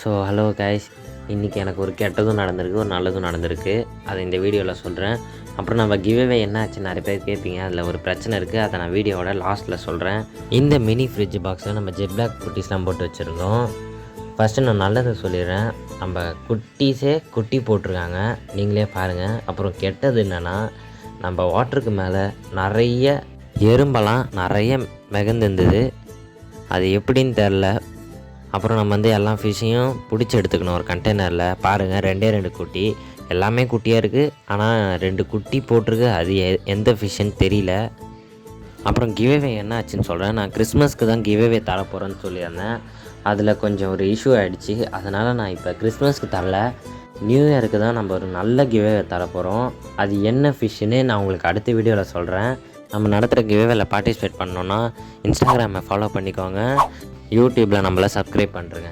So hello guys, இன்றைக்கி எனக்கு ஒரு கெட்டதும் நடந்திருக்கு, ஒரு நல்லதும் நடந்திருக்கு. அதை இந்த வீடியோவில் சொல்கிறேன். அப்புறம் நம்ம கிவ்அவே என்ன ஆச்சு நிறைய பேர் கேட்பீங்க. அதில் ஒரு பிரச்சனை இருக்குது, அதை நான் வீடியோவோட லாஸ்ட்டில் சொல்கிறேன். இந்த மினி ஃப்ரிட்ஜ் பாக்ஸில் நம்ம ஜெட் பிளாக் குட்டீஸ்லாம் போட்டு வச்சுருந்தோம். ஃபஸ்ட்டு நான் நல்லதை சொல்லிடுறேன். நம்ம குட்டீஸே குட்டி போட்டிருக்காங்க, நீங்களே பாருங்கள். அப்புறம் கெட்டது என்னென்னா, நம்ம வாட்டருக்கு மேலே நிறைய எறும்பெல்லாம் நிறைய மிதந்துருந்தது. அது எப்படின்னு தெரில. அப்புறம் நம்ம எல்லா ஃபிஷ்ஷையும் பிடிச்சி எடுத்துக்கணும் ஒரு கண்டெய்னரில். பாருங்கள், ரெண்டு குட்டி, எல்லாமே குட்டியாக இருக்குது. ஆனால் 2 குட்டி போட்டிருக்கு. அது எந்த ஃபிஷ்ஷுன்னு தெரியல. அப்புறம் கிவ்அவே என்ன ஆச்சுன்னு சொல்கிறேன். நான் கிறிஸ்மஸ்க்கு தான் கிவ்அவே தரப்போகிறேன்னு சொல்லியிருந்தேன். அதில் கொஞ்சம் ஒரு இஷ்யூ ஆகிடுச்சு. அதனால் நான் இப்போ கிறிஸ்மஸ்க்கு தரல, நியூ இயருக்கு தான் நம்ம ஒரு நல்ல கிவ்அவே தரப்போகிறோம். அது என்ன ஃபிஷ்ஷுன்னு நான் உங்களுக்கு அடுத்த வீடியோவில் சொல்கிறேன். நம்ம நடத்துகிற கிவ்அவேல பார்ட்டிசிபேட் பண்ணோன்னா இன்ஸ்டாகிராமை ஃபாலோ பண்ணிக்கோங்க, யூடியூப்பில் நம்மளை சப்ஸ்கிரைப் பண்ணுறேங்க.